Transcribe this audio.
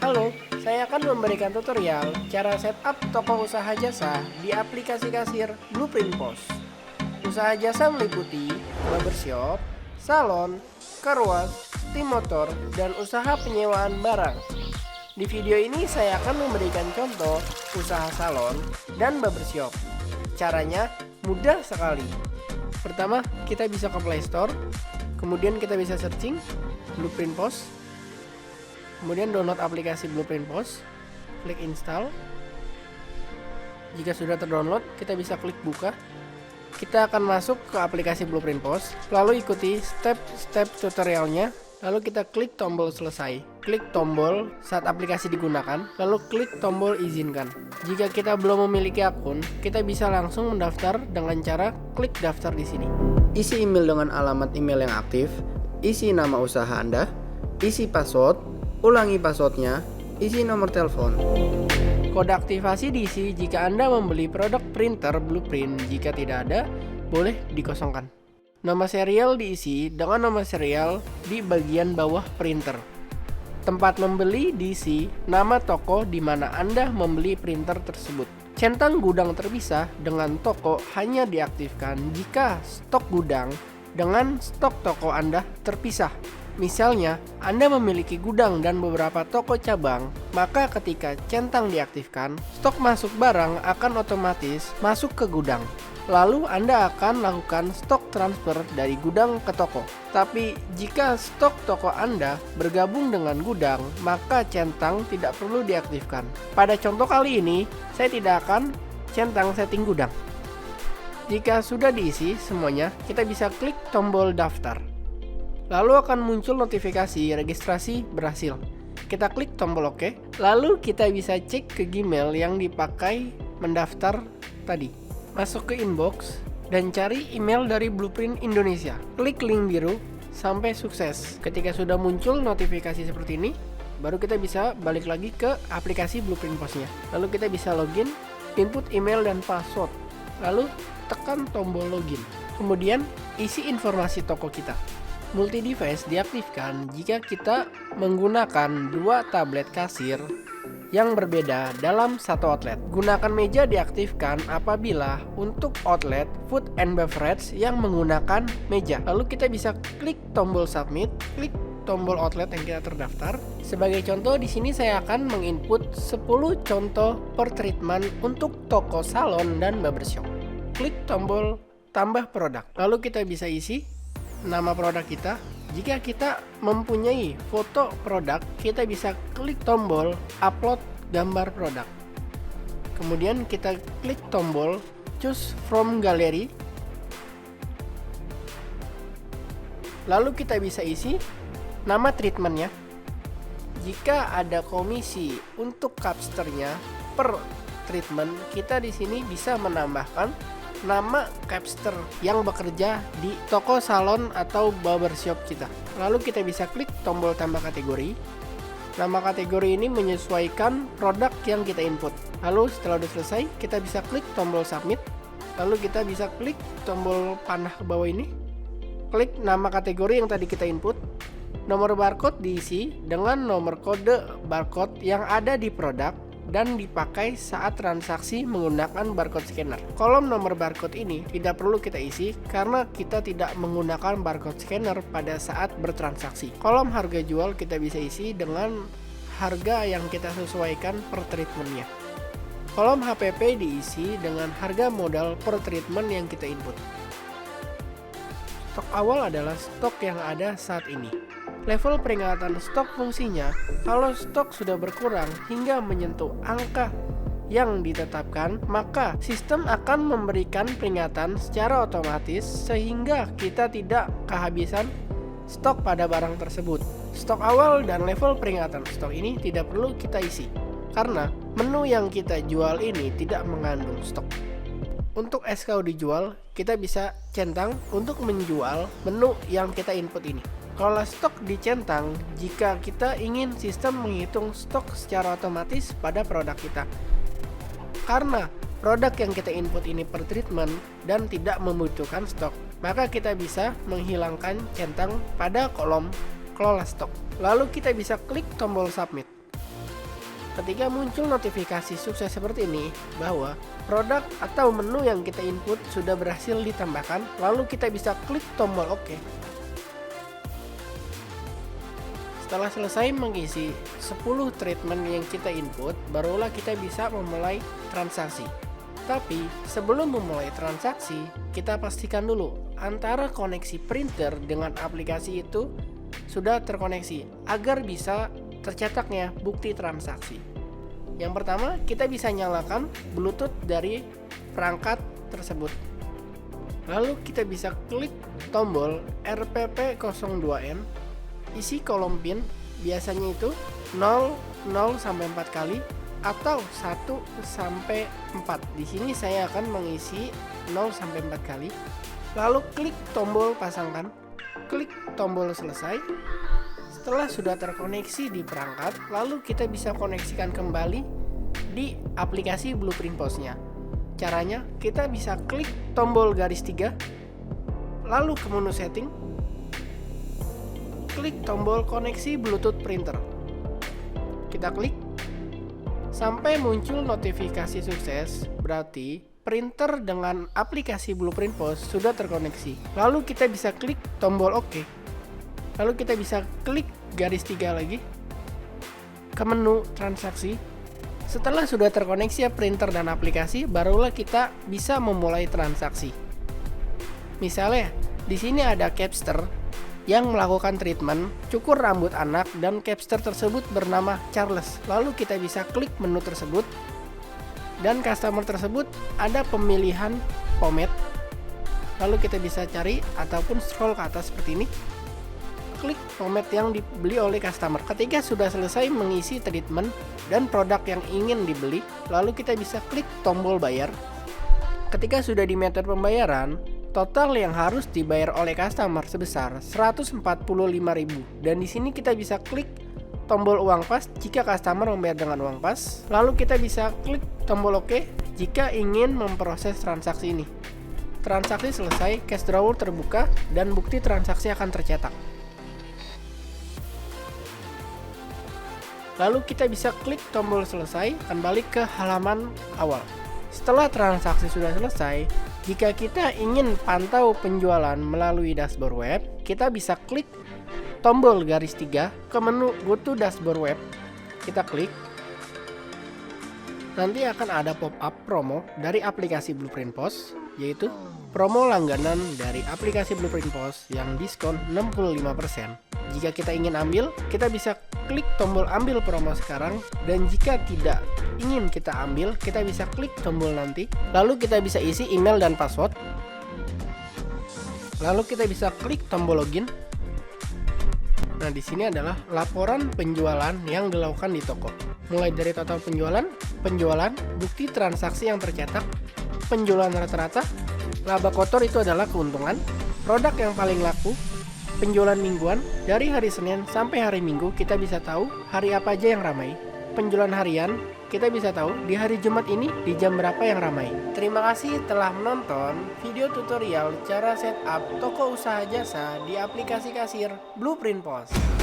Halo, saya akan memberikan tutorial cara setup toko usaha jasa di aplikasi kasir Blueprint POS. Usaha jasa meliputi barbershop, salon, car wash, tim motor, dan usaha penyewaan barang. Di video ini saya akan memberikan contoh usaha salon dan barbershop. Caranya mudah sekali. Pertama, kita bisa ke Play Store, kemudian kita bisa searching Blueprint POS. Kemudian download aplikasi Blueprint POS, klik install. Jika sudah terdownload, kita bisa klik buka. Kita akan masuk ke aplikasi Blueprint POS, lalu ikuti step-step tutorialnya, lalu kita klik tombol selesai. Klik tombol saat aplikasi digunakan, lalu klik tombol izinkan. Jika kita belum memiliki akun, kita bisa langsung mendaftar dengan cara klik daftar di sini. Isi email dengan alamat email yang aktif, isi nama usaha Anda, isi password, ulangi passwordnya, isi nomor telepon. Kode aktivasi diisi jika Anda membeli produk printer Blueprint. Jika tidak ada, boleh dikosongkan. Nama serial diisi dengan nomor serial di bagian bawah printer. Tempat membeli diisi nama toko di mana Anda membeli printer tersebut. Centang gudang terpisah dengan toko hanya diaktifkan jika stok gudang dengan stok toko Anda terpisah. Misalnya, Anda memiliki gudang dan beberapa toko cabang, maka ketika centang diaktifkan, stok masuk barang akan otomatis masuk ke gudang. Lalu Anda akan lakukan stok transfer dari gudang ke toko. Tapi jika stok toko Anda bergabung dengan gudang, maka centang tidak perlu diaktifkan. Pada contoh kali ini, saya tidak akan centang setting gudang. Jika sudah diisi semuanya, kita bisa klik tombol daftar. Lalu akan muncul notifikasi registrasi berhasil. Kita klik tombol OK, lalu kita bisa cek ke Gmail yang dipakai mendaftar tadi. Masuk ke inbox dan cari email dari Blueprint Indonesia. Klik link biru sampai sukses. Ketika sudah muncul notifikasi seperti ini, baru kita bisa balik lagi ke aplikasi Blueprint POS-nya. Lalu kita bisa login, input email dan password. Lalu tekan tombol login. Kemudian isi informasi toko kita. Multi device diaktifkan jika kita menggunakan dua tablet kasir yang berbeda dalam satu outlet. Gunakan meja diaktifkan apabila untuk outlet food and beverage yang menggunakan meja. Lalu kita bisa klik tombol submit, klik tombol outlet yang kita terdaftar. Sebagai contoh di sini saya akan menginput 10 contoh per treatment untuk toko salon dan barbershop. Klik tombol tambah produk. Lalu kita bisa isi nama produk kita. Jika kita mempunyai foto produk, kita bisa klik tombol upload gambar produk. Kemudian kita klik tombol choose from gallery. Lalu kita bisa isi nama treatmentnya. Jika ada komisi untuk capsternya per treatment, kita di sini bisa menambahkan nama capster yang bekerja di toko salon atau barbershop kita. Lalu kita bisa klik tombol tambah kategori. Nama kategori ini menyesuaikan produk yang kita input. Lalu setelah sudah selesai, kita bisa klik tombol submit. Lalu kita bisa klik tombol panah ke bawah ini. Klik nama kategori yang tadi kita input. Nomor barcode diisi dengan nomor kode barcode yang ada di produk dan dipakai saat transaksi menggunakan barcode scanner. Kolom nomor barcode ini tidak perlu kita isi karena kita tidak menggunakan barcode scanner pada saat bertransaksi. Kolom harga jual kita bisa isi dengan harga yang kita sesuaikan per treatmentnya. Kolom HPP diisi dengan harga modal per treatment yang kita input. Stok awal adalah stok yang ada saat ini. Level peringatan stok fungsinya kalau stok sudah berkurang hingga menyentuh angka yang ditetapkan, maka sistem akan memberikan peringatan secara otomatis sehingga kita tidak kehabisan stok pada barang tersebut. Stok awal dan level peringatan stok ini tidak perlu kita isi karena menu yang kita jual ini tidak mengandung stok. Untuk SKU dijual, kita bisa centang untuk menjual menu yang kita input ini. Kalau stok dicentang jika kita ingin sistem menghitung stok secara otomatis pada produk kita. Karena produk yang kita input ini per treatment dan tidak membutuhkan stok, maka kita bisa menghilangkan centang pada kolom kelola stok. Lalu kita bisa klik tombol submit. Ketika muncul notifikasi sukses seperti ini bahwa produk atau menu yang kita input sudah berhasil ditambahkan, lalu kita bisa klik tombol OK. Setelah selesai mengisi 10 treatment yang kita input, barulah kita bisa memulai transaksi. Tapi sebelum memulai transaksi, kita pastikan dulu antara koneksi printer dengan aplikasi itu sudah terkoneksi agar bisa tercetaknya bukti transaksi. Yang pertama, kita bisa nyalakan Bluetooth dari perangkat tersebut. Lalu kita bisa klik tombol RPP02M, isi kolom PIN, biasanya itu 0 sampai 4 kali atau 1 sampai 4. Di sini saya akan mengisi 0 sampai 4 kali. Lalu klik tombol pasangkan, klik tombol selesai. Setelah sudah terkoneksi di perangkat, lalu kita bisa koneksikan kembali di aplikasi Blueprint POS-nya. Caranya, kita bisa klik tombol garis 3, lalu ke menu setting, klik tombol koneksi Bluetooth printer. Kita klik, sampai muncul notifikasi sukses, berarti printer dengan aplikasi Blueprint POS sudah terkoneksi. Lalu kita bisa klik tombol OK. Lalu kita bisa klik garis 3 lagi ke menu transaksi. Setelah sudah terkoneksi ya printer dan aplikasi, barulah kita bisa memulai transaksi. Misalnya, di sini ada capster yang melakukan treatment cukur rambut anak dan capster tersebut bernama Charles. Lalu kita bisa klik menu tersebut dan customer tersebut ada pemilihan pomade. Lalu kita bisa cari ataupun scroll ke atas seperti ini. Klik pomade yang dibeli oleh customer. Ketika sudah selesai mengisi treatment dan produk yang ingin dibeli, lalu kita bisa klik tombol bayar. Ketika sudah di metode pembayaran, total yang harus dibayar oleh customer sebesar 145.000 dan di sini kita bisa klik tombol uang pas jika customer membayar dengan uang pas. Lalu kita bisa klik tombol OK jika ingin memproses transaksi ini. Transaksi selesai, cash drawer terbuka dan bukti transaksi akan tercetak. Lalu kita bisa klik tombol selesai, kembali ke halaman awal. Setelah transaksi sudah selesai, jika kita ingin pantau penjualan melalui dashboard web, kita bisa klik tombol garis 3 ke menu Go to Dashboard Web. Kita klik. Nanti akan ada pop-up promo dari aplikasi Blueprint POS, yaitu promo langganan dari aplikasi Blueprint POS yang diskon 65%. Jika kita ingin ambil, kita bisa klik tombol ambil promo sekarang, dan jika tidak ingin kita ambil, kita bisa klik tombol nanti. Lalu kita bisa isi email dan password. Lalu kita bisa klik tombol login. Nah, di sini adalah laporan penjualan yang dilakukan di toko. Mulai dari total penjualan, bukti transaksi yang tercetak, penjualan rata-rata, laba kotor itu adalah keuntungan, produk yang paling laku, penjualan mingguan, dari hari Senin sampai hari Minggu kita bisa tahu hari apa aja yang ramai. Penjualan harian, kita bisa tahu di hari Jumat ini di jam berapa yang ramai. Terima kasih telah menonton video tutorial cara setup toko usaha jasa di aplikasi kasir Blueprint POS.